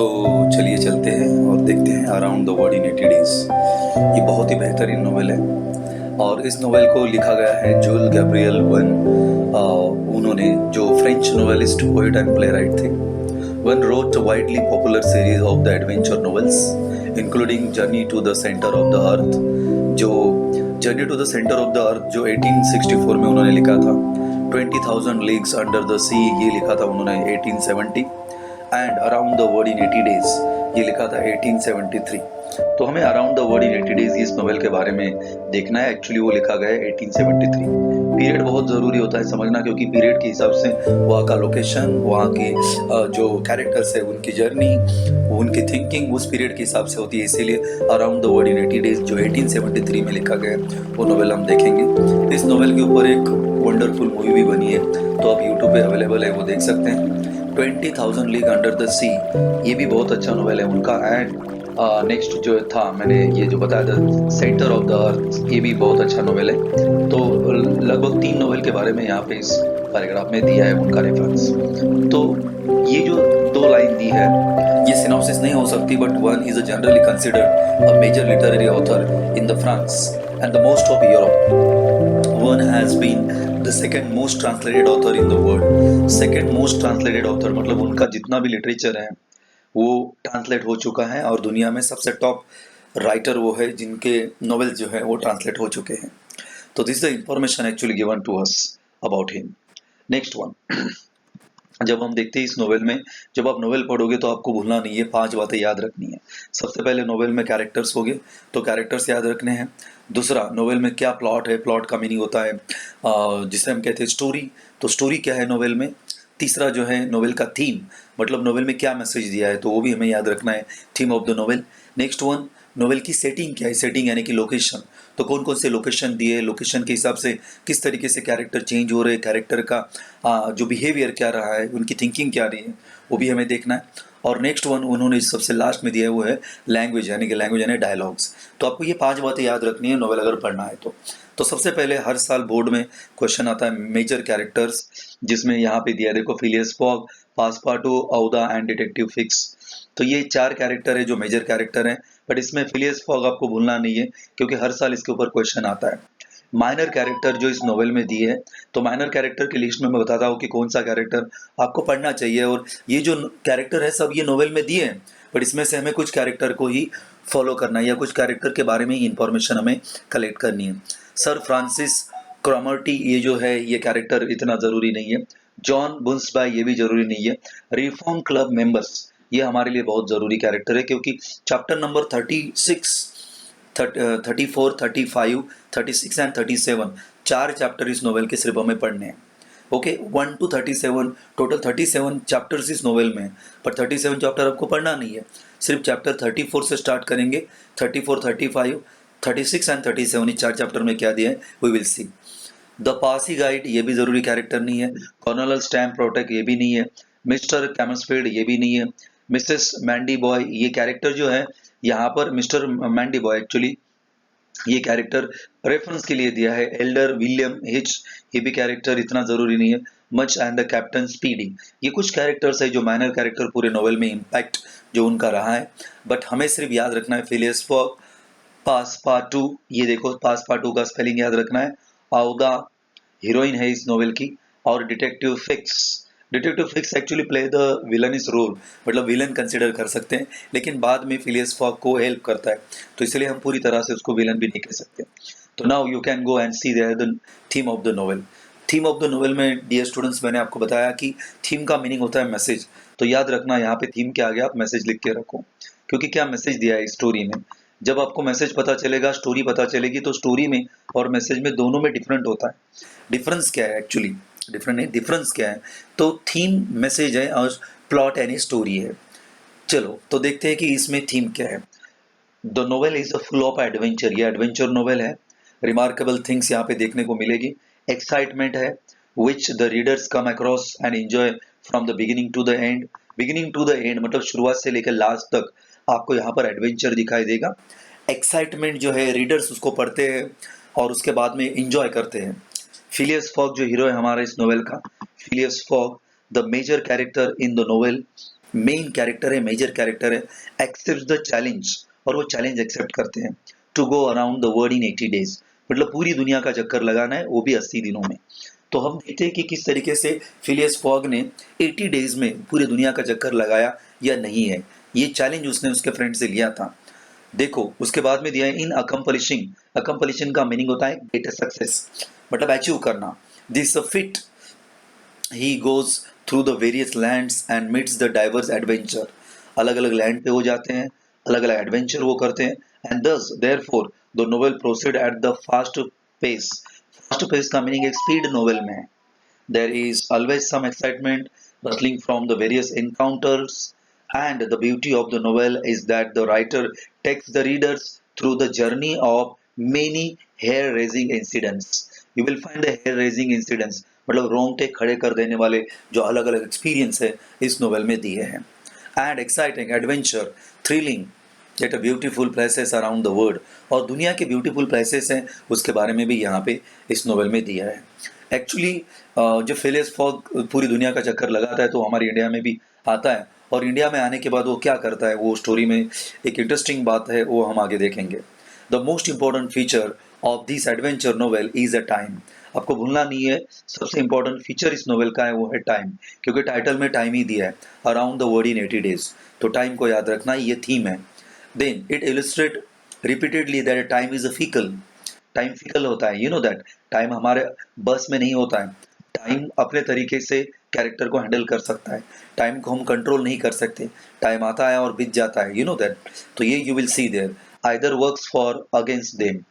तो चलिए चलते हैं और देखते हैं around the world in 80 days. ये बहुत ही बेहतरीन नोवेल है और इस नोवेल को लिखा गया है जूल गैब्रियल वन। उन्होंने जो French novelist, poet and playwright थे। Verne wrote widely popular series of the adventure novels including journey to the centre of the earth. जो journey to the centre of the earth जो 1864 में उन्होंने लिखा था। 20,000 leagues under the सी ये लिखा था उन्होंने 1870। And around the world in 80 days ये लिखा था 1873। तो हमें around the world in 80 days इस नोवेल के बारे में देखना है। एक्चुअली वो लिखा गया है 1873। पीरियड बहुत ज़रूरी होता है समझना, क्योंकि पीरियड के हिसाब से वहाँ का लोकेशन, वहाँ के जो कैरेक्टर्स है, उनकी जर्नी, उनकी थिंकिंग उस पीरियड के हिसाब से होती है। इसीलिए around the world in 80 days जो 1873 में लिखा गया है वो नोवेल हम देखेंगे। इस नोवेल के ऊपर एक वंडरफुल मूवी भी बनी है, तो आप यूट्यूब पे अवेलेबल है, वो देख सकते हैं। 20,000 लीग अंडर द सी ये भी बहुत अच्छा नोवेल है उनका। एंड नेक्स्ट जो था मैंने ये जो बताया था सेंटर ऑफ द अर्थ, ये भी बहुत अच्छा नोवेल है। तो लगभग 3 नोवेल के बारे में यहाँ पे इस पैराग्राफ में दिया है उनका रेफरेंस। तो ये जो 2 लाइन दी है ये सिनॉप्सिस नहीं हो सकती, but one is generally considered a major literary author in the France and the most of Europe. One has been the second most translated author in the world. Second most translated author मतलब उनका जितना भी literature है वो translate हो चुका है, और दुनिया में सबसे टॉप राइटर वो है जिनके नॉवेल जो है वो ट्रांसलेट हो चुके हैं। तो this the information actually given to us about him. Next one, जब हम देखते हैं इस नोवेल में, जब आप नोवेल पढ़ोगे तो आपको भूलना नहीं है, 5 बातें याद रखनी है। सबसे पहले नोवेल में कैरेक्टर्स होंगे, तो कैरेक्टर्स याद रखने हैं। दूसरा, नोवेल में क्या प्लॉट है, प्लॉट का मीनिंग होता है जिसे हम कहते हैं स्टोरी, तो स्टोरी क्या है नोवेल में। तीसरा जो है नोवेल का थीम, मतलब नोवेल में क्या मैसेज दिया है, तो वो भी हमें याद रखना है, theme of the novel. Next one, novel की सेटिंग क्या है, सेटिंग यानी कि लोकेशन, तो कौन कौन से लोकेशन दिए, लोकेशन के हिसाब से किस तरीके से कैरेक्टर चेंज हो रहे हैं, कैरेक्टर का जो बिहेवियर क्या रहा है, उनकी थिंकिंग क्या रही है, वो भी हमें देखना है। और नेक्स्ट वन उन्होंने सबसे लास्ट में दिया है वो है लैंग्वेज, यानी कि लैंग्वेज यानी डायलॉग्स। तो आपको ये 5 बातें याद रखनी है नोवेल अगर पढ़ना है तो सबसे पहले हर साल बोर्ड में क्वेश्चन आता है मेजर कैरेक्टर्स, जिसमें यहाँ पे दिया देखो Phileas Fogg, Passepartout, Aouda and detective Fix. तो ये 4 कैरेक्टर है जो मेजर कैरेक्टर हैं, बट इसमें फिलियस फॉग आपको भूलना नहीं है क्योंकि हर साल इसके ऊपर क्वेश्चन आता है। माइनर कैरेक्टर जो इस नोवेल में दिए है, तो माइनर कैरेक्टर की लिस्ट में मैं बताता हूँ कि कौन सा कैरेक्टर आपको पढ़ना चाहिए। और ये जो कैरेक्टर है सब ये नोवेल में दिए हैं, बट इसमें से हमें कुछ कैरेक्टर को ही फॉलो करना है या कुछ कैरेक्टर के बारे में ही इंफॉर्मेशन हमें कलेक्ट करनी है। सर फ्रांसिस क्रॉमर्टी ये जो है ये कैरेक्टर इतना ज़रूरी नहीं है। जॉन बुन्सबाई ये भी ज़रूरी नहीं है। रिफॉर्म क्लब मेंबर्स ये हमारे लिए बहुत ज़रूरी कैरेक्टर है, क्योंकि चैप्टर नंबर 36, 34, 35, 36 एंड 37 4 चैप्टर इस नोवेल के सिर्फ हमें पढ़ने हैं। ओके, 1 to 37 टोटल 37 चैप्टर्स इस नोवेल में है, पर 37 चैप्टर आपको पढ़ना नहीं है, सिर्फ चैप्टर 34 से स्टार्ट करेंगे। 34, 35, 36 एंड 37 इस 4 चैप्टर में क्या दिया है वी विल सी। द पासी गाइड ये भी ज़रूरी कैरेक्टर नहीं है। कॉर्नल स्टैम प्रोटेक ये भी नहीं है। मिस्टर कैमस्फील्ड ये भी नहीं है। मिसेस मैंडी बॉय ये कैरेक्टर जो है यहाँ पर मिस्टर मैंडी बॉय एक्चुअली ये कैरेक्टर रेफरेंस के लिए दिया है। एल्डर विलियम हिच ये भी कैरेक्टर इतना ज़रूरी नहीं है। Much and the captain speedy ये कुछ कैरेक्टर्स है जो माइनर कैरेक्टर पूरे नोवेल में इम्पैक्ट जो उनका रहा है, बट हमें सिर्फ याद रखना है फिलियस फॉग, पासपार्टू ये देखो पासपार्टू का स्पेलिंग याद रखना है। औदा हीरोइन है इस नोवेल की। और detective Fix actually play the villainess role, मतलब विलन कंसिडर कर सकते हैं, लेकिन बाद में फिलियस फॉग को हेल्प करता है, तो इसलिए हम पूरी तरह से उसको विलन भी नहीं कह सकते। तो now you can go and see the theme of the novel. Theme of the novel में डियर स्टूडेंट्स मैंने आपको बताया कि थीम का मीनिंग होता है मैसेज, तो याद रखना यहाँ पे थीम के आगे आप मैसेज लिख के रखो, क्योंकि क्या मैसेज दिया है स्टोरी में। जब आपको मैसेज पता चलेगा, स्टोरी पता चलेगी, तो स्टोरी में और मैसेज में दोनों में डिफरेंट होता है। डिफरेंस क्या है एक्चुअली, डिफरेंट नहीं, डिफरेंस क्या है, तो थीम मैसेज है और प्लॉट यानी स्टोरी है। चलो तो देखते हैं कि इसमें थीम क्या है। The novel is a full of adventure, ये एडवेंचर नोवेल है। रिमार्केबल थिंग्स यहाँ पे देखने को मिलेगी। एक्साइटमेंट है which the readers come across and enjoy from the beginning to the end. Beginning to the end मतलब शुरुआत से लेकर लास्ट तक आपको यहाँ पर एडवेंचर दिखाई देगा। एक्साइटमेंट जो है रीडर्स उसको पढ़ते हैं और उसके बाद में इंजॉय करते हैं। फिलियस फॉग जो हीरो है हमारा इस नोवेल का, Phileas Fogg the major character in the novel, main character है, मेजर कैरेक्टर है, एक्सेप्ट द चैलेंज, और वो चैलेंज एक्सेप्ट करते हैं, to go around the world in 80 days, मतलब पूरी दुनिया का चक्कर लगाना है, वो भी 80 दिनों में। तो हम देखते हैं कि किस तरीके से फिलियस फॉग ने 80 डेज में पूरी दुनिया का चक्कर लगाया या नहीं है, ये चैलेंज उसने उसके फ्रेंड से लिया था। देखो उसके बाद में दिया है इन अकम्पलिशिंग, अकम्पलिशिंग का मीनिंग होता है ग्रेटर सक्सेस, मतलब अचीव करना। This fit he goes through the various lands and meets the diverse adventure, अलग अलग लैंड पे वो जाते हैं, अलग अलग एडवेंचर वो करते हैं। And thus therefore the novel proceed at the fast pace, fast pace का मीनिंग एक स्पीड नोवेल में है। There is always some excitement bustling from the various encounters, and the beauty of the novel is that the writer takes the readers through the journey of many hair-raising incidents. You will find the hair-raising incidents, मतलब रोंगटे खड़े कर देने वाले जो अलग अलग experience है इस नोवेल में दिए हैं। And exciting adventure thrilling at a beautiful places around the world, और दुनिया के ब्यूटीफुल प्लेसेस हैं उसके बारे में भी यहाँ पे इस नोवेल में दिया है। एक्चुअली जब फिलियस फॉग पूरी दुनिया का चक्कर लगाता है तो हमारे इंडिया में भी आता है, और इंडिया में आने के बाद वो क्या करता है वो स्टोरी में एक इंटरेस्टिंग बात है, वो हम आगे देखेंगे। The most important feature of this adventure novel is a time, आपको भूलना नहीं है सबसे इंपॉर्टेंट फीचर इस नोवेल का है वो है टाइम, क्योंकि टाइटल में टाइम ही दिया है, around the world in 80 days, तो टाइम को याद रखना ये थीम है। Then it illustrate repeatedly that time is a fickle, time fickle होता है, यू नो दैट टाइम हमारे बस में नहीं होता है, टाइम अपने तरीके से कैरेक्टर को हैंडल कर सकता है, टाइम को हम कंट्रोल नहीं कर सकते, टाइम आता है और बीत जाता है, यू नो दैट। तो ये you will see their either works for against them,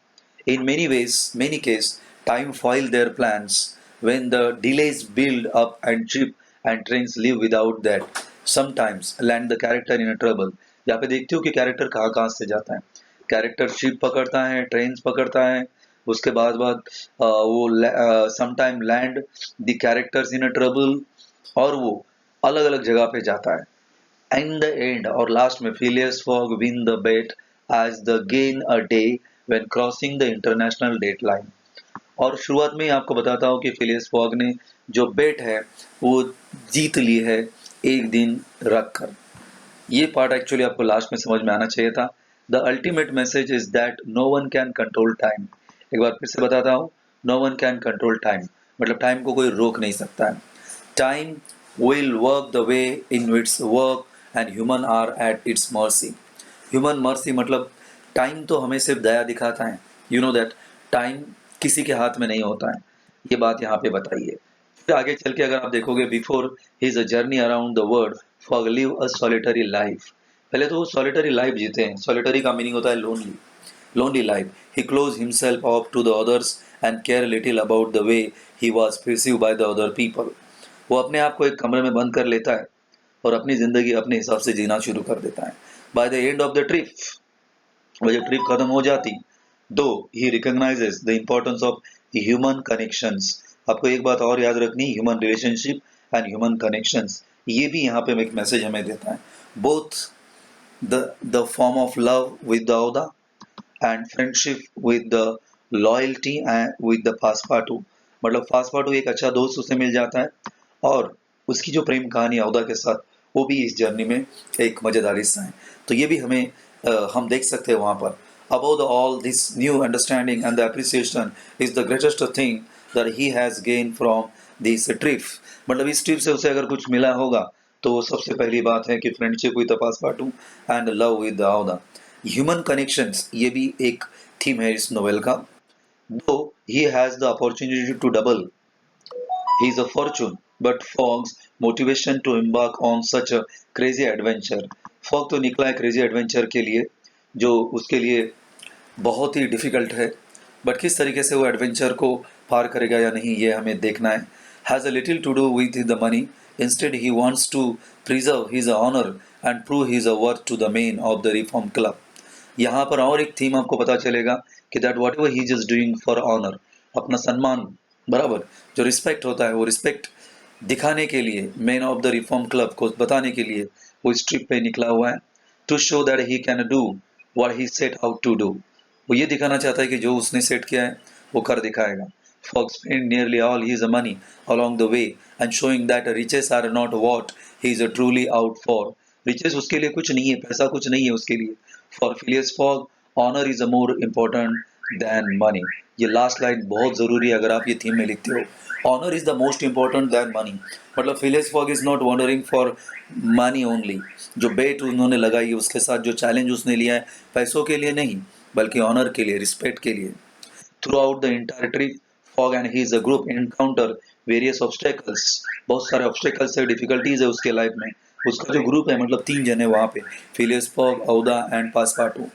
in many ways, many cases, time foil their plans when the delays build up and trip and trains leave without that. Sometimes land the character in a trouble. यहाँ पे देखते हो कि character कहाँ कहाँ से जाता है, कैरेक्टर शिप पकड़ता है, ट्रेन पकड़ता है, उसके बाद वो sometime land the characters in a trouble, और वो अलग अलग जगह पे जाता है। In the end or last में Phileas Fogg win the bet as the gain a day when crossing the international date line. और शुरुआत में ही आपको बताता हूँ कि फिलियस फॉग ने जो बेट है वो जीत ली है एक दिन रख कर। ये पार्ट एक्चुअली आपको लास्ट में समझ में आना चाहिए था। The ultimate message is that no one can control time, एक बार फिर से बताता हूँ, no one can control time, मतलब टाइम को कोई रोक नहीं सकता है। Time will work the way in its work and human are at its mercy. Human mercy मतलब टाइम तो हमें सिर्फ दया दिखाता है, यू नो दैट टाइम किसी के हाथ में नहीं होता है, ये बात यहाँ पे बताइए। फिर आगे चल के अगर आप देखोगे before his journey around the world fog live a solitary life, पहले तो वो सॉलिटरी लाइफ जीते हैं, सॉलिटरी का मीनिंग होता है lonely, lonely life. He close himself up to the others and care little about the way he was perceive by the other people, वो अपने आप को एक कमरे में बंद कर लेता है और अपनी ज़िंदगी अपने हिसाब से जीना शुरू कर देता है। By the end of the trip, वो जब ट्रिप खत्म हो जाती, though he recognizes the importance of human connections, आपको एक बात और याद रखनी, human relationship and human connections, ये भी यहाँ पे एक मैसेज हमें देता है। Both the form of love with the Aouda and friendship with the loyalty and with the Passepartout, मतलब फास्पाटू एक अच्छा दोस्त उसे मिल जाता है, और उसकी जो प्रेम कहानी औदा के साथ वो भी इस जर्नी में एक मज़ेदार हिस्सा है। तो ये भी हमें हम देख सकते हैं वहाँ पर। Above all, this new understanding and the appreciation is the greatest thing that he has gained from this trip. मतलब इस ट्रिप से उसे अगर कुछ मिला होगा तो वो सबसे पहली बात है कि friendship with the Passepartout and love with the Aouda. Human connections ये भी एक थीम है इस नोवेल का। Though he has the opportunity to double his fortune, but Fogg's motivation to embark on such a crazy adventure. Fogg तो निकला है crazy adventure के लिए जो उसके लिए बहुत ही डिफ़िकल्ट है, बट किस तरीके से वो एडवेंचर को पार करेगा या नहीं ये हमें देखना है। Has a little to do with the money, instead he wants to preserve his honour and prove his worth to the men of the Reform Club. यहाँ पर और एक थीम आपको पता चलेगा कि that whatever he is doing for honour, अपना सम्मान, बराबर जो रिस्पेक्ट होता है वो रिस्पेक्ट दिखाने के लिए, main of the Reform club को बताने के लिए वो इस ट्रिप पे निकला हुआ है। To show that he can do what he set out to do, वो ये दिखाना चाहता है कि जो उसने सेट किया है वो कर दिखाएगा। Fogg spent nearly all his money along the way and showing that riches are not what he is truly out for. Riches उसके लिए कुछ नहीं है, पैसा कुछ नहीं है उसके लिए। For Phileas Fogg honour is a more important then money. ये लास्ट लाइन बहुत ज़रूरी है अगर आप ये थीम में लिखते हो, honour is the most important then money. मतलब Phileas Fogg is not wandering for money only. जो बेट उन्होंने लगाई उसके साथ जो चैलेंज उसने लिया है, पैसों के लिए नहीं बल्कि ऑनर के लिए, रिस्पेक्ट के लिए। Throughout the entire trip, Fogg and his group encounter various obstacles. बहुत सारे obstacles है, difficulties है उसके लाइफ में। उसका जो ग्रुप है, मतलब 3 जने वहाँ पे, Phileas Fogg, Aouda and Passepartout,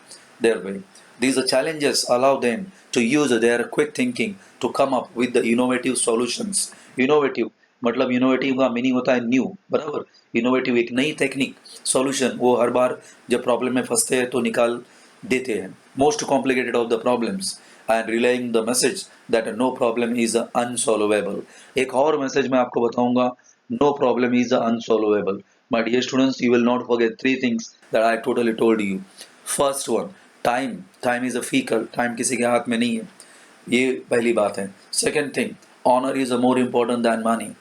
their way. These challenges allow them to use their quick thinking to come up with the innovative solutions. Innovative मतलब इनोवेटिव का मीनिंग होता है न्यू, बराबर। इनोवेटिव एक नई टेक्निक, सॉल्यूशन वो हर बार जब प्रॉब्लम में फंसते हैं तो निकाल देते हैं, most complicated of the problems, and relaying the message that no problem is unsolvable. एक और मैसेज मैं आपको बताऊंगा, no problem is unsolvable. My dear students, you will not forget 3 things that I totally told you. First one, time. Time is a fickle, time किसी के हाथ में नहीं है, ये पहली बात है। Second thing, honour is a more important than money.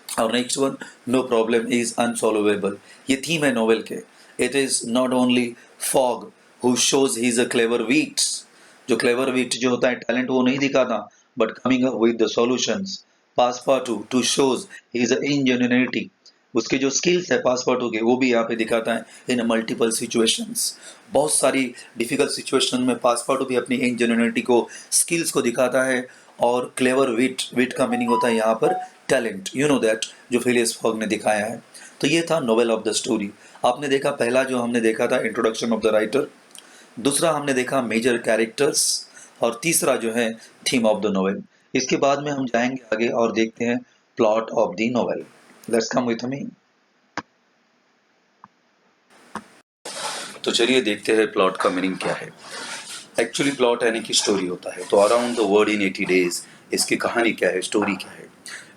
और next one, no problem is unsolvable. ये थीम है नोवेल के। It is not only Fogg who shows he is a clever wits. जो क्लेवर वीट जो होता है, talent वो नहीं दिखाता, but coming up with the solutions. Passepartout too shows he is a ingenuity. उसके जो स्किल्स है पासपार्टू के, वो भी यहाँ पे दिखाता है इन मल्टीपल सिचुएशंस। बहुत सारी डिफिकल्ट सिचुएशन में पासपार्टू भी अपनी इंजेन्युइनिटी को, स्किल्स को दिखाता है। और क्लेवर विट, विट का मीनिंग होता है यहाँ पर टैलेंट, यू नो दैट, जो फिलियस फॉग ने दिखाया है। तो ये था नोवेल ऑफ द स्टोरी। आपने देखा पहला जो हमने देखा था इंट्रोडक्शन ऑफ द राइटर, दूसरा हमने देखा मेजर कैरेक्टर्स, और तीसरा जो है थीम ऑफ द नोवेल। इसके बाद में हम जाएंगे आगे और देखते हैं plot of the novel. Let's come with me. तो चलिए देखते हैं प्लॉट का मीनिंग क्या है। एक्चुअली प्लॉट यानी कि स्टोरी होता है। तो around the world in 80 days, इसकी कहानी क्या है, स्टोरी क्या है।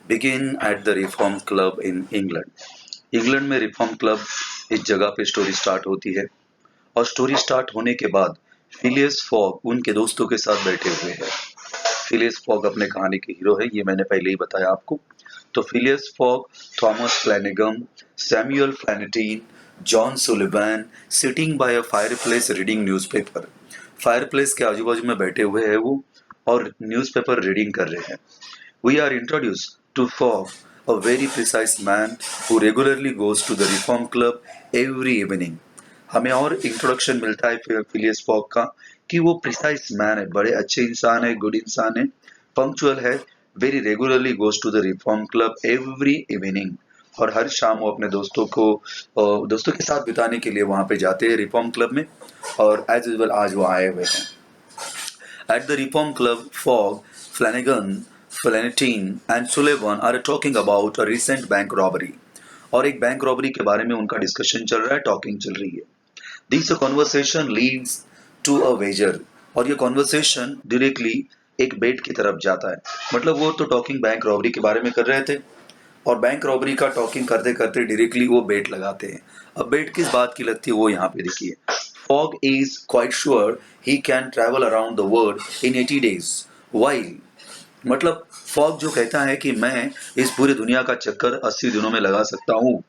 Begin at the Reform club in England. England में रिफॉर्म क्लब, इस जगह पे स्टोरी स्टार्ट होती है। और स्टोरी स्टार्ट होने के बाद फिलियस फॉग उनके दोस्तों के साथ बैठे हुए हैं। फिलियस फॉग अपने कहानी के हीरो है, ये मैंने पहले ही बताया आपको। तो Phileas Fogg, Thomas Flanagan, Samuel Fallentin, John Sullivan sitting by a fireplace reading newspaper. Fireplace के आजू बाजू में बैठे हुए हैं वो, और न्यूज़पेपर रीडिंग कर रहे हैं। We are introduced to Fogg, a very precise man who regularly goes to the reform club every evening. हमें और इंट्रोडक्शन मिलता है फिलियस फॉग का कि वो प्रिसाइज मैन है, बड़े अच्छे इंसान है, गुड इंसान है, पंक्चुअल है, very regularly goes to the Reform Club every evening. और हर शाम वो अपने दोस्तों को, दोस्तों के साथ बिताने के लिए वहां पे जाते हैं रिफॉर्म क्लब में। और एज यूजुअल आज वो आए हुए हैं। At the Reform Club, Fogg, Flanagan, Flanagan and Sullivan are talking about a recent bank robbery. और एक बैंक रॉबरी के बारे में उनका डिस्कशन चल रहा है, टॉकिंग चल रही है। This conversation leads to a wager. और ये कॉन्वर्सेशन डायरेक्टली एक बेट की तरफ जाता है। मतलब वो तो टॉकिंग बैंक रॉबरी के बारे में कर रहे थे, और बैंक रॉबरी का टॉकिंग करते करते डायरेक्टली वो बेट लगाते हैं। अब बेट किस बात की लगती है वो यहाँ पे देखिए। Fog is quite sure he can travel around the world in 80 days. While, मतलब फॉग जो कहता है कि मैं इस पूरी दुनिया का चक्कर 80 दिनों में लगा सकता हूँ।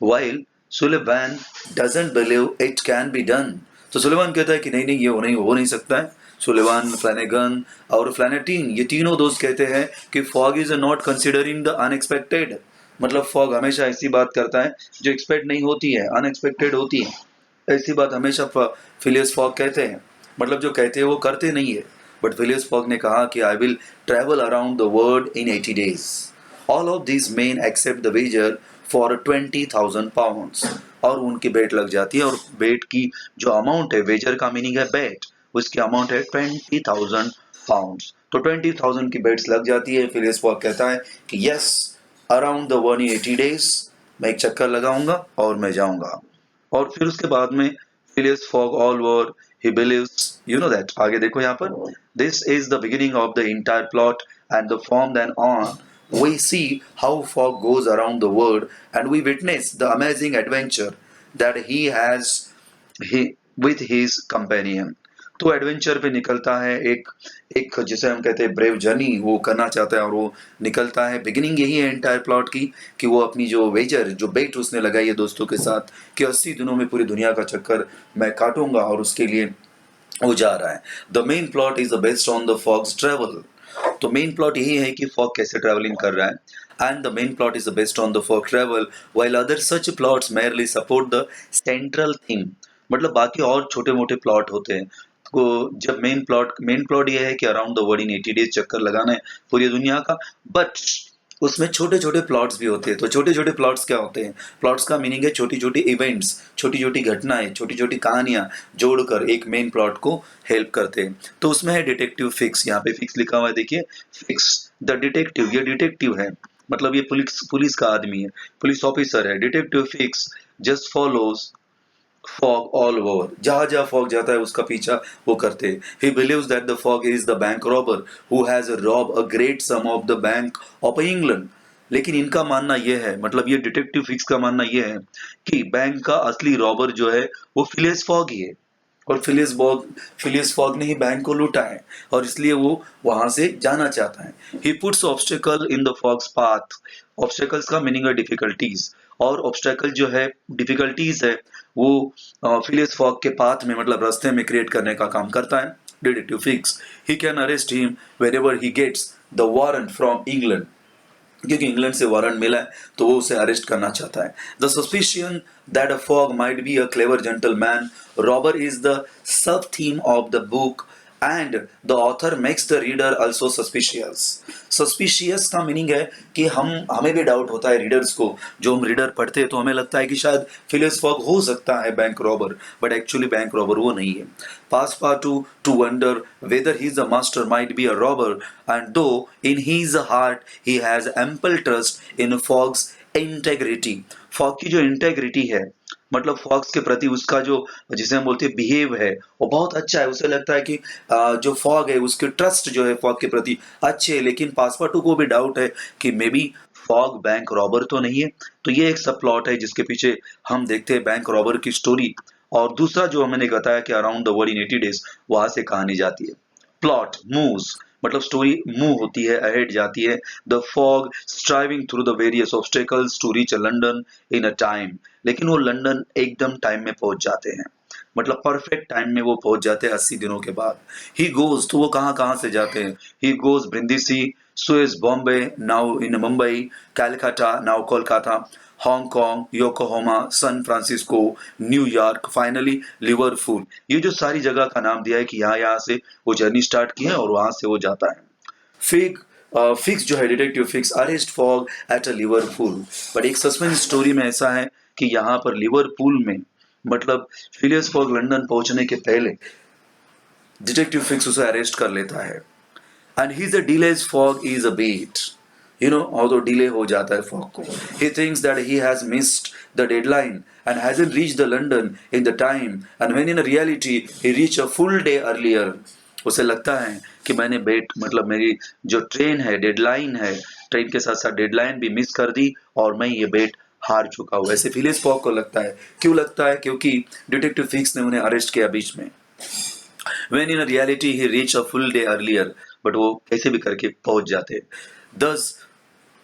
While Sullivan doesn't believe it can be done. तो सुलेवान कहता है कि नहीं नहीं, ये हो नहीं सकता है। सुलेवान, फ्लैनेगन और फ्लैनेटीन, ये तीनों दोस्त कहते हैं कि fog is not considering the unexpected. मतलब फॉग हमेशा ऐसी बात करता है जो एक्सपेक्ट नहीं होती है, अनएक्सपेक्टेड होती है। ऐसी बात हमेशा फिलियस फॉग कहते हैं। मतलब जो कहते हैं वो करते नहीं है। बट फिलियस फॉग ने कहा कि I will travel around the world in 80 days. All of this men accept the wager for 20,000 pounds. और उनकी बेट लग जाती है, और बेट की जो अमाउंट है, वेजर का मीनिंग है बेट, उसकी अमाउंट है 20,000 पाउंड्स। तो 20,000 की बेट्स लग जाती है। फिलियस फॉग कहता है कि yes, around the world in 80 days, मैं एक चक्कर लगाऊंगा और मैं जाऊंगा। और फिर उसके बाद में Phileas Fogg all over he believes, you know that, आगे देखो यहाँ पर, this is the beginning of the entire plot and the from then on we see how Fogg goes around the world and we witness the amazing adventure that he has with his companion. तो adventure पे निकलता है, एक एक जिसे हम कहते हैं ब्रेव जर्नी वो करना चाहता है और वो निकलता है। बिगिनिंग यही है एंटायर प्लॉट की कि वो अपनी जो वेजर जो बेट उसने लगाई है दोस्तों के साथ कि 80 दिनों में पूरी दुनिया का चक्कर मैं काटूंगा, और उसके लिए वो जा रहा है। The main plot is based on the Fogg's travel. तो मेन प्लॉट यही है कि फॉग कैसे ट्रेवलिंग कर रहा है, and the main plot is based on the Fogg travel while other such plots merely support the central theme. मतलब बाकी और छोटे मोटे प्लॉट होते हैं। को जब मेन प्लॉट ये है कि around the world in 80 days चक्कर लगाना है पूरी दुनिया का, बट उसमें छोटे छोटे प्लॉट्स भी होते हैं। तो छोटे छोटे प्लॉट्स क्या होते हैं? प्लॉट्स का मीनिंग है छोटी छोटी इवेंट्स, छोटी छोटी घटनाएं, छोटी छोटी कहानियां जोड़कर एक मेन प्लॉट को हेल्प करते हैं। तो उसमें है डिटेक्टिव फिक्स, यहाँ पे फिक्स लिखा हुआ है, देखिए फिक्स द डिटेक्टिव, ये डिटेक्टिव है, मतलब ये पुलिस का आदमी है, पुलिस ऑफिसर है। Detective fix just follows fog all over, जहां जहां फॉग जाता है उसका पीछा वो करते हैं। He believes that the Fogg is the bank robber who has rob a great sum of the Bank of England. लेकिन इनका मानना यह है, मतलब ये डिटेक्टिव फिक्स का मानना यह है कि बैंक का असली रॉबर जो है वो फिलियस फॉग ही है, और फिलियस फॉग ने ही बैंक को लूटा है, और इसलिए वो वहां से जाना चाहता है। He puts obstacle in the fogs path. Obstacles का मीनिंग है डिफिकल्टीज, और ऑब्स्टेकल जो है डिफिकल्टीज है वो फिलियस फॉग के पाथ में मतलब रास्ते में क्रिएट करने का काम करता है detective Fix. He can arrest him wherever he gets the warrant from England, क्योंकि इंग्लैंड से वारंट मिला है तो वो उसे अरेस्ट करना चाहता है। The suspicion that a Fogg might be a clever gentleman robber is the sub theme of the book and the author makes the reader also suspicious. Suspicious का मीनिंग है कि हमें भी डाउट होता है रीडर्स को, जो हम रीडर पढ़ते हैं तो हमें लगता है कि शायद फिलियस फॉग हो सकता है bank robber, but actually bank robber वो नहीं है। Passepartout to wonder whether he's a master might be a robber, and though in his heart he has ample trust in Fogg's integrity. Fog की जो integrity है, मतलब fox के प्रति उसका जो जिसे हम बोलते हैं बिहेव है वो बहुत अच्छा है। उसे लगता है कि जो फॉग है उसके ट्रस्ट जो है फॉग के प्रति अच्छे है, लेकिन पासपार्टू को भी डाउट है कि may be fog bank robber तो नहीं है। तो ये एक सब प्लॉट है जिसके पीछे हम देखते हैं बैंक रॉबर की स्टोरी। और दूसरा जो मैंने बताया कि around the world in 80 days, वहां से कहानी जाती है। प्लॉट मूव्स, मतलब स्टोरी मूव होती है, अहेड जाती है। The Fogg striving through the various obstacles to reach London in a time, लेकिन वो लंदन एकदम टाइम में पहुंच जाते हैं, मतलब परफेक्ट टाइम में वो पहुंच जाते हैं 80 दिनों के बाद। ही गोज, तो वो कहाँ कहाँ से जाते हैं? He goes Brindisi, Suez Bombay now in Mumbai, Calcutta now Kolkata, Hong Kong, Yokohama, San Francisco, New York, finally Liverpool. ये जो सारी जगह का नाम दिया है कि यहाँ से वो जर्नी स्टार्ट की है और वहां से वो जाता है। फिक्स जो है detective fix arrest fog at a Liverpool, but एक सस्पेंस स्टोरी में ऐसा है कि यहाँ पर लिवरपूल में, मतलब फिलियस फॉग लंदन पहुंचने के पहले डिटेक्टिव फिक्स उसे अरेस्ट कर लेता है। And he is a delays Fogg is a bet, you know, और तो डिले हो जाता है फॉग को। He thinks that he has missed the deadline and hasn't reached the London in the time, and when in reality he reach a full day earlier. उसे लगता है कि मैंने मतलब मेरी जो ट्रेन है, डेडलाइन है, ट्रेन के साथ साथ डेडलाइन भी मिस कर दी और मैं ये बेट हार चुका हूँ। ऐसे फिलियस फॉग को लगता है। क्यों लगता है? क्योंकि डिटेक्टिव फिक्स ने उन्हें अरेस्ट किया बीच में। When in reality he reached a full day earlier, but वो कैसे भी करके पहुंच जाते। Thus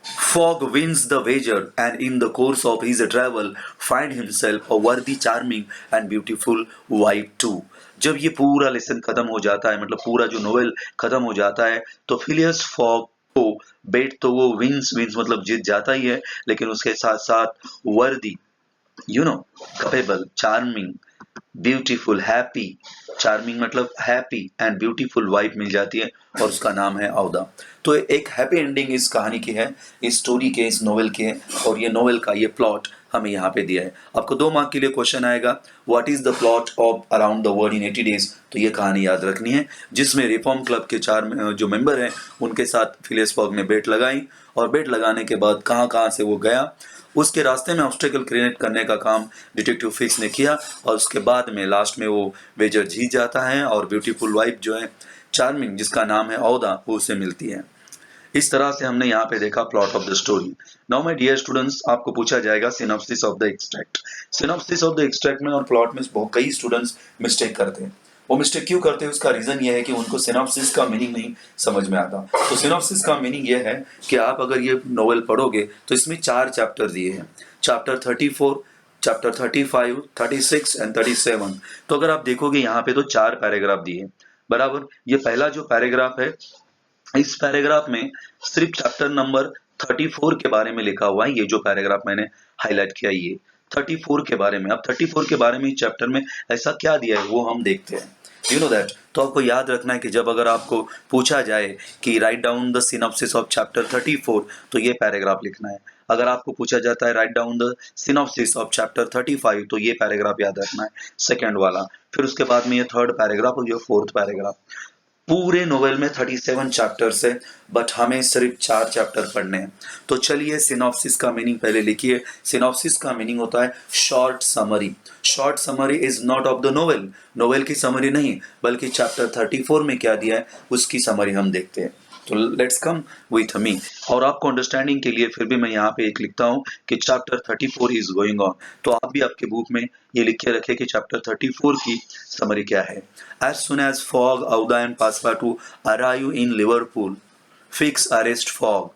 Fogg wins the wager and in the course of his travel find himself a worthy, charming and beautiful wife too. जब ये पूरा lesson खत्म हो जाता है, मतलब पूरा जो नोवेल खत्म हो जाता है, तो फिलियस फॉग को बेट तो वो विंस मतलब जीत जाता ही है, लेकिन उसके साथ साथ वर्दी, you know, capable, charming, beautiful, happy, charming मतलब हैप्पी एंड ब्यूटीफुल वाइफ मिल जाती है और उसका नाम है औदा। तो एक हैप्पी एंडिंग इस कहानी की है, इस स्टोरी के, इस नोवेल के, और ये नोवेल का ये प्लॉट हमें यहाँ पे दिया है। आपको 2 मार्क के लिए क्वेश्चन आएगा, what is the plot of around the world in 80 days. तो ये कहानी याद रखनी है, जिसमें रिफॉर्म क्लब के 4 जो मेंबर हैं उनके साथ फिलियस फॉग ने बेट लगाई, और बेट लगाने के बाद कहाँ कहाँ से वो गया, उसके रास्ते में ऑब्स्टेकल क्रिएट करने का काम डिटेक्टिव फिक्स ने किया, और उसके बाद में लास्ट में वो वेजर जीत जाता है और ब्यूटीफुल वाइफ जो है चार्मिंग, जिसका नाम है औदा, वो उसे मिलती है। इस तरह से हमने यहाँ पे देखा plot of the story. Now my dear students, आपको पूछा जाएगा synopsis of the extract. Synopsis of the extract में और प्लॉट में बहुत कई स्टूडेंट्स मिस्टेक करते हैं। वो मिस्टेक क्यों करते हैं उसका रीजन ये है कि उनको सिनॉप्सिस का मीनिंग नहीं समझ में आता। तो सिनॉप्सिस का मीनिंग ये है कि आप अगर ये नोवेल पढ़ोगे तो इसमें 4 चैप्टर दिए हैं, चैप्टर 34, चैप्टर 35, 36 एंड 37। तो अगर आप देखोगे यहाँ पे तो 4 पैराग्राफ दिए हैं, बराबर। ये पहला जो पैराग्राफ है, इस पैराग्राफ में सिर्फ चैप्टर नंबर 34 के बारे में लिखा हुआ है। ये जो पैराग्राफ मैंने हाईलाइट किया ये 34 के बारे में। अब 34 के बारे में इस चैप्टर में ऐसा क्या दिया है वो हम देखते हैं। You know that. तो आपको याद रखना है कि जब अगर आपको पूछा जाए कि write down the synopsis of chapter 34 तो ये पैराग्राफ लिखना है। अगर आपको पूछा जाता है write down the synopsis of chapter 35 तो ये पैराग्राफ याद रखना है, सेकंड वाला। फिर उसके बाद में ये थर्ड पैराग्राफ और ये फोर्थ पैराग्राफ। पूरे नोवेल में 37 चैप्टर्स है, बट हमें सिर्फ 4 चैप्टर पढ़ने हैं। तो चलिए सिनॉप्सिस का मीनिंग पहले लिखिए। सिनॉप्सिस का मीनिंग होता है short summary. Short summary is not of the novel, novel की समरी नहीं, बल्कि चैप्टर 34 में क्या दिया है उसकी समरी हम देखते हैं। तो लेट्स कम विथ मी। और आपको अंडरस्टैंडिंग के लिए फिर भी मैं यहाँ पे एक लिखता हूँ कि चैप्टर 34 इज गोइंग ऑन। तो आप भी आपके बुक में ये लिख के रखें कि चैप्टर 34 की समरी क्या है। As soon as Fogg, Aouda and Passepartout arrive in Liverpool, Fix arrest Fogg.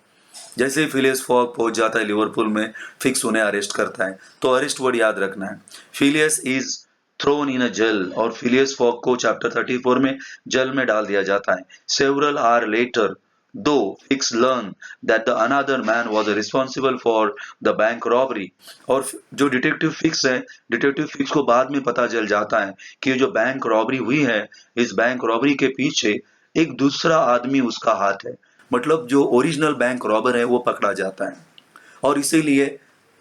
जैसे फिलियस फॉग पहुंच जाता है लिवरपूल में, फिक्स उन्हें अरेस्ट करता है। तो अरेस्ट वर्ड याद रखना है। Phileas is thrown in a jail, और फिलियस फॉग को चैप्टर 34 में जेल में डाल दिया जाता है। Several are later though Fix learn that the another man was responsible for the bank robbery. और जो डिटेक्टिव फिक्स है, डिटेक्टिव फिक्स को बाद में पता चल जाता है कि जो बैंक रॉबरी हुई है, इस बैंक रॉबरी के पीछे एक दूसरा आदमी उसका हाथ है। मतलब जो ओरिजिनल बैंक रॉबर है वो पकड़ा जाता है। और इसीलिए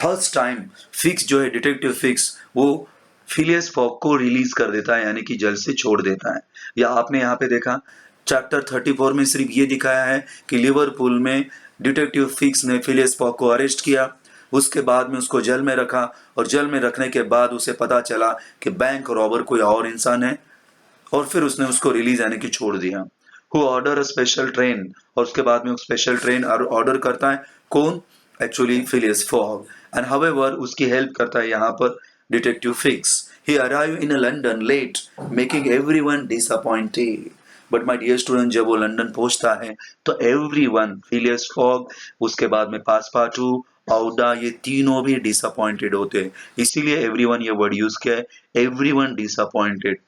फर्स्ट टाइम फिक्स जो है, डिटेक्टिव फिक्स, वो फिलियस फॉग को रिलीज कर देता है, यानी कि जेल से छोड़ देता है। या आपने यहाँ पे देखा चैप्टर 34 में सिर्फ ये दिखाया है कि लिवरपूल में डिटेक्टिव फिक्स ने फिलियस फॉग को अरेस्ट किया, उसके बाद में उसको जेल में रखा, और जेल में रखने के बाद उसे पता चला कि बैंक रॉबर कोई और इंसान है, और फिर उसने उसको रिलीज यानी कि छोड़ दिया। Who order a special train, और उसके बाद में स्पेशल ट्रेन ऑर्डर करता है कौन? Actually Phileas Fogg. And however उसकी हेल्प करता है यहाँ पर detective Fix. He arrive in London late making everyone disappointed. But my dear student, जब वो लंदन पहुंचता है तो एवरीवन, फिलियस फॉग, उसके बाद में पासपार्टू, औदा, ये तीनों भी डिसअपॉइंटेड होते हैं। इसीलिए एवरीवन ये वर्ड यूज किया है, एवरीवन डिसअपॉइंटेड।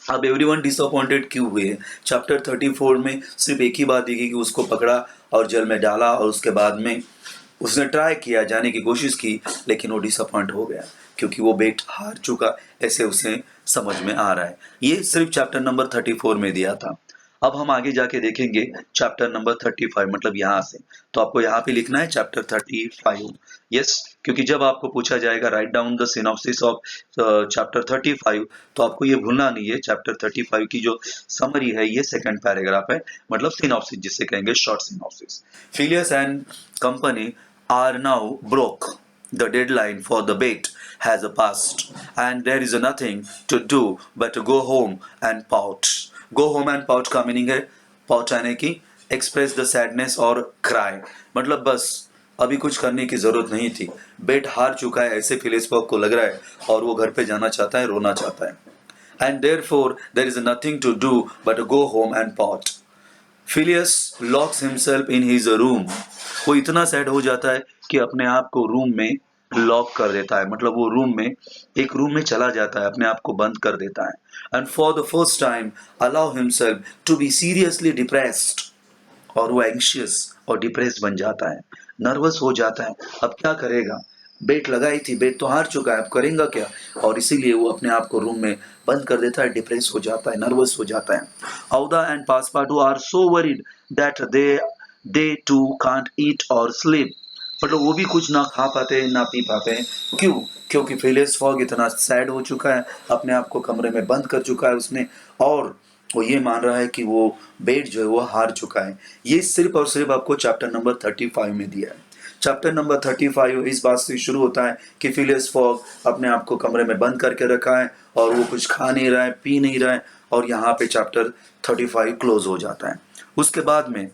अब एवरीवन डिसअपॉइंटेड क्यों हुए? चैप्टर 34 में सिर्फ एक ही बात दिखी कि उसको पकड़ा और जेल में डाला, और उसके बाद में उसने ट्राई किया, जाने की कोशिश की, लेकिन वो डिसअपॉइंट हो गया क्योंकि वो बेट हार चुका, ऐसे उसे समझ में आ रहा है। ये सिर्फ चैप्टर नंबर 34 में दिया था। अब हम आगे जाके देखेंगे चैप्टर नंबर 35, मतलब यहाँ से। तो आपको यहाँ पे लिखना है चैप्टर 35। यस, क्योंकि जब आपको पूछा जाएगा write down the synopsis of chapter 35, तो आपको ये भूलना नहीं है चैप्टर 35 की जो समरी है, ये सेकंड पैराग्राफ है, मतलब सिनॉप्सिस जिसे कहेंगे, short synopsis. Phileas and company are now broke, the deadline for the bet has passed and there is nothing to do but to go home and pout. Go home and pout का meaning है pout यानी कि express the sadness और cry, मतलब बस अभी कुछ करने की जरूरत नहीं थी, बेट हार चुका है ऐसे फिलियस फॉग को लग रहा है, और वो घर पे जाना चाहता है, रोना चाहता है। And therefore there is nothing to do but to go home and pout. Phileas locks himself in his room. वो इतना सैड हो जाता है कि अपने आप को रूम में लॉक कर देता है, मतलब वो एक रूम में चला जाता है, अपने आप को बंद कर देता है। And for the first time allow himself to be seriously depressed, और वो एंशियस और डिप्रेस बन जाता है, नर्वस हो जाता है। अब क्या करेगा? बेट लगाई थी, बेट तो हार चुका है, अब करेगा क्या? और इसीलिए वो अपने आप को रूम में बंद कर देता है, डिप्रेस हो जाता है, नर्वस हो जाता है। Aouda and Passepartout are so worried that they two can't eat और स्लीप, मतलब वो भी कुछ ना खा पाते हैं ना पी पाते हैं। क्यों? क्योंकि फिलियस फॉग इतना सैड हो चुका है, अपने आप को कमरे में बंद कर चुका है उसने, और वो ये मान रहा है कि वो बेट जो है वो हार चुका है। ये सिर्फ और सिर्फ आपको चैप्टर नंबर 35 में दिया है। चैप्टर नंबर 35 इस बात से शुरू होता है कि फिलियस फॉग अपने आप को कमरे में बंद करके रखा है, और वो कुछ खा नहीं रहा है, पी नहीं रहा है, और यहाँ पे चैप्टर 35 क्लोज हो जाता है। उसके बाद में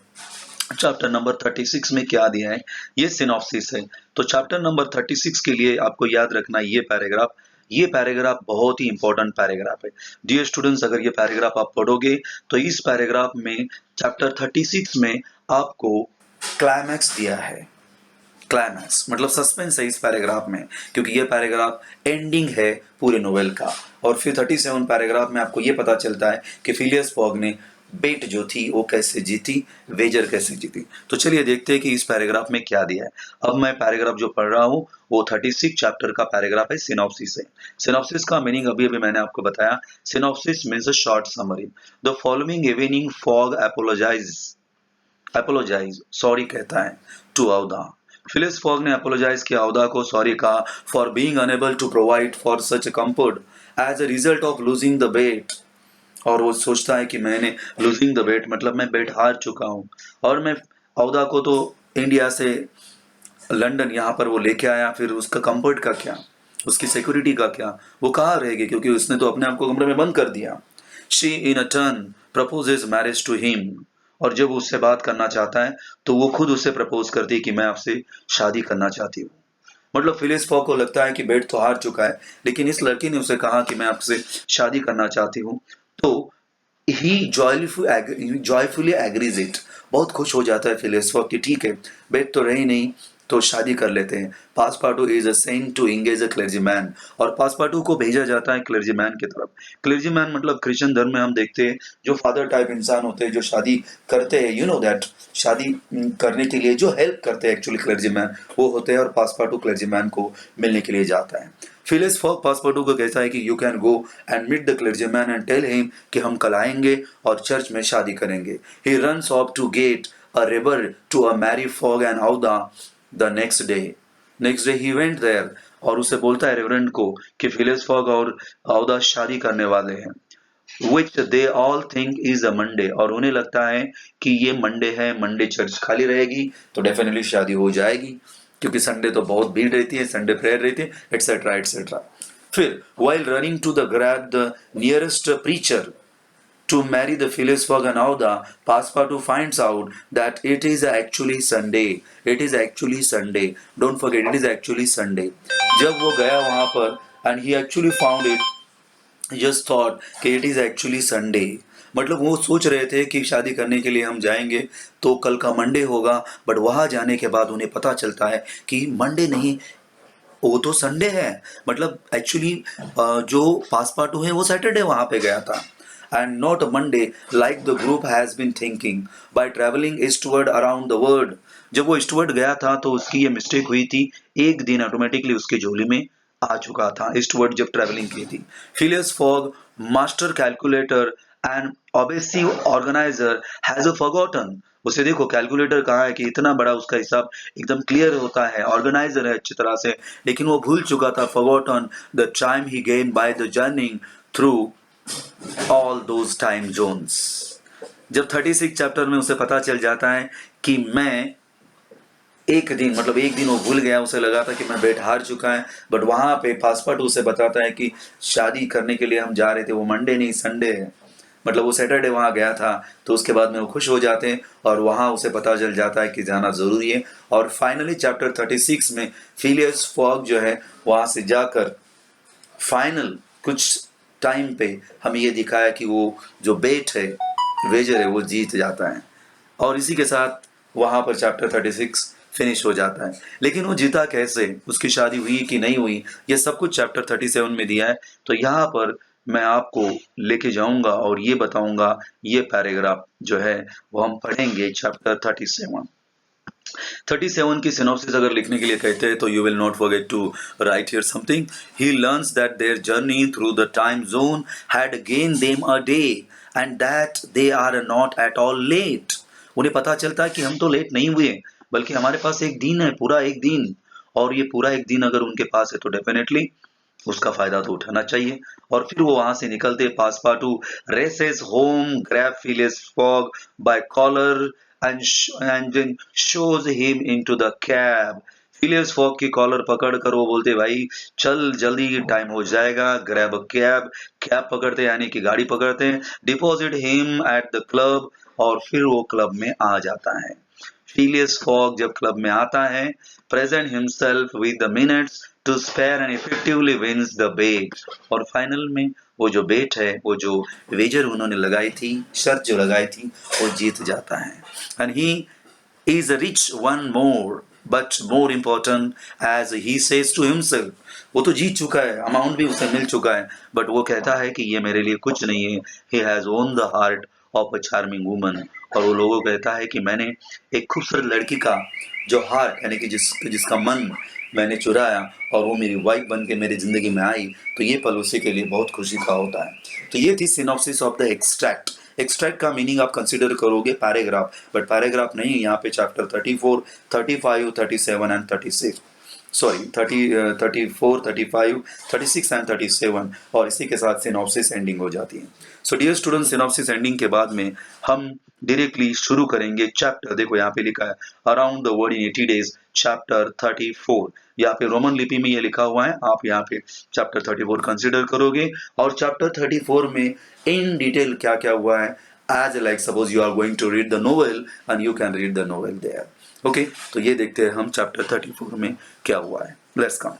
चैप्टर नंबर 36 में क्या दिया है, ये सिनॉप्सिस है। तो चैप्टर नंबर 36 के लिए आपको याद रखना ये पैराग्राफ, ये पैराग्राफ बहुत ही इंपॉर्टेंट पैराग्राफ है डियर स्टूडेंट्स। अगर ये पैराग्राफ आप पढ़ोगे तो इस पैराग्राफ में चैप्टर 36 में आपको क्लाइमैक्स दिया है। क्लाइमैक्स मतलब सस्पेंस है इस पैराग्राफ में, क्योंकि ये पैराग्राफ एंडिंग है पूरे नोवेल का। और फिर 37 पैराग्राफ में आपको ये पता चलता है कि फिलियस फॉग ने बेट जो थी वो कैसे जीती, वेजर कैसे जीती। तो चलिए देखते हैं कि इस पैराग्राफ में क्या दिया है। अब मैं पैराग्राफ जो पढ़ रहा हूँ वो 36 चैप्टर का पैराग्राफ है, सिनॉप्सिस है। सिनॉप्सिस का मीनिंग अभी अभी मैंने आपको बताया। Synopsis means a short summary. The following evening Fogg apologizes sorry कहता है टू औदा। फिलियस फॉग ने अपोलोजाइज किया, औदा को सॉरी कहा for being unable to provide for such comfort as a result of losing the bet. और वो सोचता है कि मैंने लूजिंग द बेट मतलब मैं बेट हार चुका हूँ, और मैं औदा को तो इंडिया से लंदन यहाँ पर वो लेके आया, फिर उसका कंफर्ट का क्या, उसकी सिक्योरिटी का क्या, वो कहाँ रहेगी, क्योंकि उसने तो अपने आप को कमरे में बंद कर दिया। She in a turn proposes marriage to him. और जब वो उससे बात करना चाहता है तो वो खुद उससे प्रपोज करती है कि मैं आपसे शादी करना चाहती हूँ। मतलब फिलिस फॉग को लगता है कि बेट तो हार चुका है, लेकिन इस लड़की ने उसे कहा कि मैं आपसे शादी करना चाहती हूँ, तो ही जॉयफुली एग्रीज इट। बहुत खुश हो जाता है फिलिस फॉग कि ठीक है, बेट तो रही नहीं तो शादी कर लेते हैं। Passepartout is a sent to engage a clergyman, और पासपार्टू को भेजा जाता है क्लर्जीमैन की तरफ। क्लर्जीमैन मतलब क्रिश्चियन धर्म में हम देखते हैं जो फादर टाइप इंसान होते हैं, जो शादी करते हैं, यू नो दैट, शादी करने के लिए जो हेल्प करते हैं एक्चुअली क्लर्जीमैन वो होते हैं, और पासपार्टू क्लर्जीमैन को मिलने के लिए जाता है। फिलिस फॉग पासपार्टू को कहता है कि you can go and meet the clergyman and tell him कि हम कल आएंगे और चर्च में शादी करेंगे। He runs off to get a river to a marry Fog and Auda the next day. Next day he went there, और उसे बोलता है रेवरेंड को कि फिलिस फॉग और औदा शादी करने वाले हैं। Which they all think is a Monday, और उन्हें लगता है कि ये मंडे है, मंडे चर्च खाली रहेगी तो डेफिनेटली शादी हो जाएगी, क्योंकि संडे तो बहुत भीड़ रहती है, संडे प्रेयर रहती है, एटसेट्रा एटसेट्रा। फिर while running to the grab the nearest preacher to marry the Phileas Fogg and Auda, Passepartout finds out that it is actually Sunday. It is actually Sunday. Don't forget, it is actually Sunday. जब वो गया वहाँ पर and he actually found it, he just thought कि it is actually Sunday. मतलब वो सोच रहे थे कि शादी करने के लिए हम जाएंगे तो कल का मंडे होगा, बट वहाँ जाने के बाद उन्हें पता चलता है कि मंडे नहीं, वो तो संडे है। मतलब एक्चुअली जो पासपार्टू है वो सैटरडे वहाँ पे गया था, and not a Monday like the group has been thinking by traveling eastward around the world. जब वो ईस्टवर्ड गया था तो उसकी ये मिस्टेक हुई थी, एक दिन ऑटोमेटिकली उसके झोली में आ चुका था ईस्टवर्ड जब ट्रैवलिंग की थी। Phileas fog master calculator and obsessive organiser has a forgotten. उसे देखो कैलकुलेटर कहाँ है कि इतना बड़ा उसका हिसाब एकदम क्लियर होता है, ऑर्गेनाइजर है अच्छी तरह से, लेकिन वो भूल चुका था forgotten the time he gain by the journey through all those time zones. जब 36 चैप्टर में उसे पता चल जाता है कि मैं एक दिन, मतलब एक दिन वो भूल गया, उसे लगा था कि मैं बेट हार चुका है, बट वहां पे पासपोर्ट उसे बताता है कि शादी करने के लिए हम जा रहे थे, वो मंडे नहीं संडे है, मतलब वो सैटरडे वहां गया था। तो उसके बाद में वो खुश हो जाते हैं और वहां उसे पता चल जाता है कि जाना जरूरी है। और फाइनली चैप्टर 36 में फिलियस फॉग जो है वहां से जाकर फाइनल कुछ टाइम पे हमें ये दिखाया कि वो जो बेट है, वेजर है, वो जीत जाता है। और इसी के साथ वहां पर चैप्टर 36 फिनिश हो जाता है। लेकिन वो जीता कैसे, उसकी शादी हुई कि नहीं हुई, ये सब कुछ चैप्टर 37 में दिया है। तो यहाँ पर मैं आपको लेके जाऊंगा और ये बताऊंगा, ये पैराग्राफ जो है वो हम पढ़ेंगे चैप्टर 37 की सिनॉप्सिस अगर लिखने के लिए कहते हैं तो you will not forget to write here something. He learns that their journey through the time zone had gain them a day and that they are not at all late. उन्हें पता चलता है कि हम तो लेट नहीं हुए, बल्कि हमारे पास एक दिन है, पूरा एक दिन, और ये पूरा एक दिन अगर उनके पास है तो डेफिनेटली उसका फायदा तो उठाना चाहिए। और फिर वो वहां से निकलते, Passepartout races home, grab Phileas Fogg by collar and then shows him into the cab. Phileas Fogg की कॉलर पकड़कर वो बोलते भाई चल जल्दी टाइम हो जाएगा, ग्रैब कैब। कैब पकड़ते यानी कि गाड़ी पकड़ते हैं, deposit him at the club, और फिर वो क्लब में आ जाता है। फिलियस फॉग जब क्लब में आता है, present himself with the minutes to spare and effectively wins the bet. और फाइनल में वो जो बेट है, वो जो वेजर उन्होंने लगाई थी, शर्त जो लगाई थी, वो जीत जाता है। And he is rich one more but more important as he says to himself. वो तो जीत चुका है, अमाउंट भी उसे मिल चुका है, बट वो कहता है कि ये मेरे लिए कुछ नहीं है। He has own the heart of a charming woman. और वो लोगों को कहता है कि मैंने एक खूबसूरत लड़की का जो हार्ट, यानी कि जिसका मन मैंने चुराया, और वो मेरी वाइफ बन के मेरी ज़िंदगी में आई, तो ये पल उसी के लिए बहुत खुशी का होता है। तो ये थी synopsis of the extract. Extract का मीनिंग आप कंसीडर करोगे पैराग्राफ, बट पैराग्राफ नहीं, यहाँ पे चैप्टर 34, 35, 37 एंड 36, सॉरी 34, 35, 36 एंड 37, और इसी के साथ सिनॉप्सिस एंडिंग हो जाती है। So dear student, synopsis ending के बाद में हम डायरेक्टली शुरू करेंगे चैप्टर। देखो यहाँ पे लिखा है around the world in 80 days, chapter 34। यहाँ पे रोमन लिपि में ये लिखा हुआ है, आप यहाँ पे चैप्टर 34 कंसिडर करोगे। और चैप्टर 34 में इन डिटेल क्या क्या हुआ है, as like suppose you are going to read the novel and you can read the novel there. Okay, तो ये देखते हैं हम चैप्टर 34 में क्या हुआ है। Let's come.